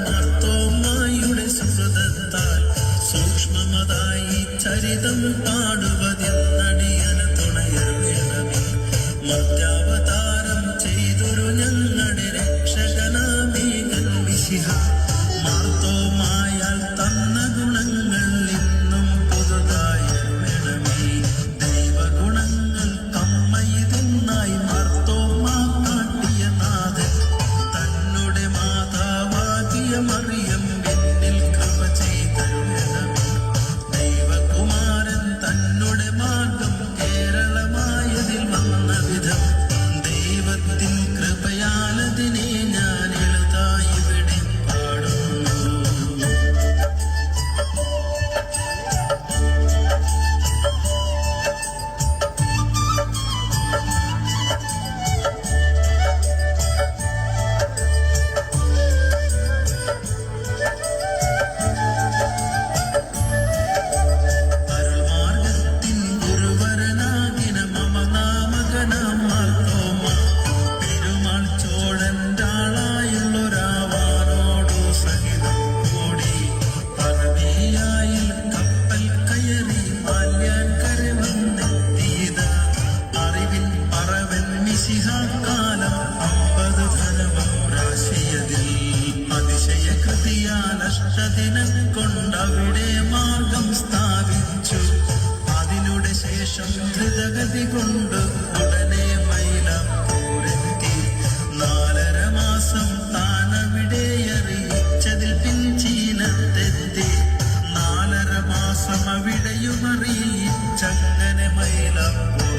മാർത്തോമായുടെ സുഹൃതത്താൽ സൂക്ഷ്മമതായി ചരിതം പാടുവതെന്നടിയന് തുണയരുവേണമേ. മർത്യാവതാരം ചെയ്തൊരു ഞങ്ങളുടെ രക്ഷകനാമേകൻ മിശിഹ മാർത്തോമായാൽ തന്ന ഗുണങ്ങൾ ഇന്നും പുതുതായരുവേണമേ. ദൈവഗുണങ്ങൾ കമ്മയിതൊന്നായി മാർത്തോമാ കാട്ടിയ നാഥൻ തന്നുടെ മാതാവാകിയ മറിയം എന്നിൽ കൃപ ചെയ്തരുളണമേ. ദൈവകുമാരൻ തന്നുടെ മാർഗം കേരളമായതിൽ വന്ന വിധം ദൈവത്തിൻ കൃപയാലതിനെ ഞാൻ എളുതായി ഇവിടെ പാടുന്നു. അരുൾമാർഗത്തിൻ ഗുരുവരനാകിന മമ നാമകനാം മാർത്തോമ പെരുമാൾ ചോഴൻ്റാളായുള്ളൊരാവാനോടു സഹിതം കൂടി പറവിയായിൽ കപ്പൽ കയറി മാല്യാൻ കരവന്നെത്തിയത് അറിവിൻ പറവൻ മിശിഹാക്കാലം 50 ധനവും രാശിയതിൽ അതിശയകൃതിയാൽ അഷ്ടദിനം കൊണ്ടവിടെ മാർഗം സ്ഥാപിച്ചു. അതിനുടെ ശേഷം ധൃതഗതി കൊണ്ട് ഉടനെ മൈലാപ്പൂരെത്തി 4.5 മാസം താനവിടെ അറിയിച്ചതിൽ പിൻചീനത്തെത്തി. 4.5 മാസം അവിടെയും അറിയിച്ചങ്ങനെ മൈലാപ്പൂർ